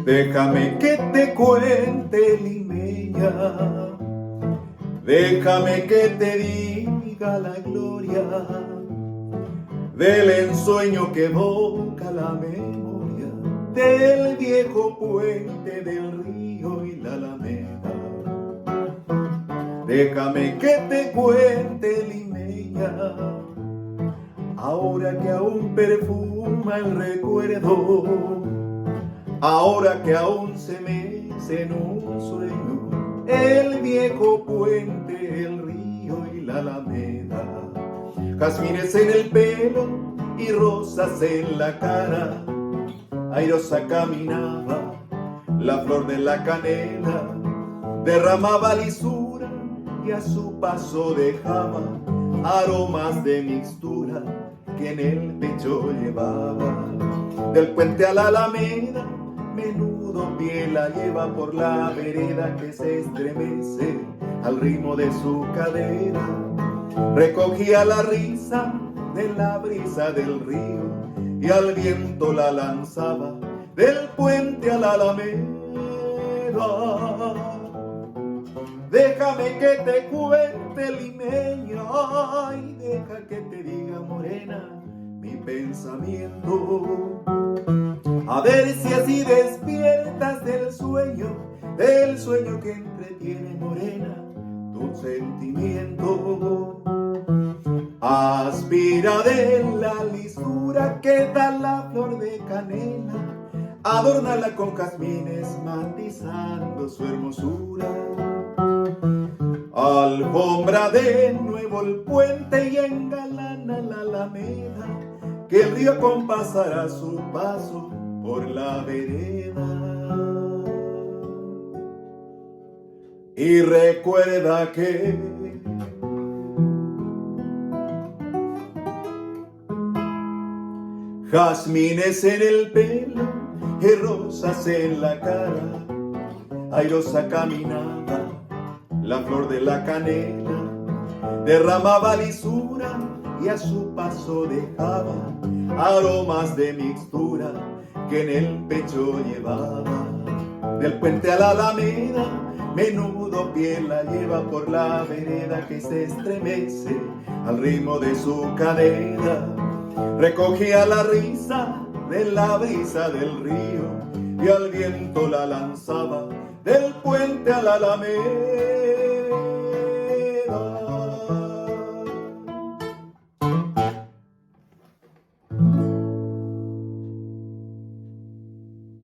Déjame que te cuente, limeña, déjame que te diga la gloria del ensueño que evoca la memoria del viejo puente del río y la alameda. Déjame que te cuente, limeña, ahora que aún perfuma el recuerdo, ahora que aún se mece en un sueño el viejo puente, el río y la alameda. Jazmines en el pelo y rosas en la cara, airosa caminaba la flor de la canela, derramaba lisura y a su paso dejaba aromas de mixtura que en el pecho llevaba. Del puente a la alameda, menudo pie la lleva por la vereda que se estremece al ritmo de su cadera. Recogía la risa de la brisa del río y al viento la lanzaba del puente a la alameda. Déjame que te cuente, limeña, y deja que te diga, morena, mi pensamiento. A ver si así despiertas del sueño que entretiene, morena, tu sentimiento. Aspira de la lisura que da la flor de canela, adórnala con jazmines matizando su hermosura. Alfombra de nuevo el puente y engalana la alameda, que el río compasará su paso por la vereda. Y recuerda que jazmines en el pelo y rosas en la cara, airosa caminaba la flor de la canela, derramaba lisura y a su paso dejaba aromas de mixtura que en el pecho llevaba. Del puente a la alameda, menudo pie la lleva por la vereda que se estremece al ritmo de su cadera. Recogía la risa de la brisa del río y al viento la lanzaba del puente a la alameda.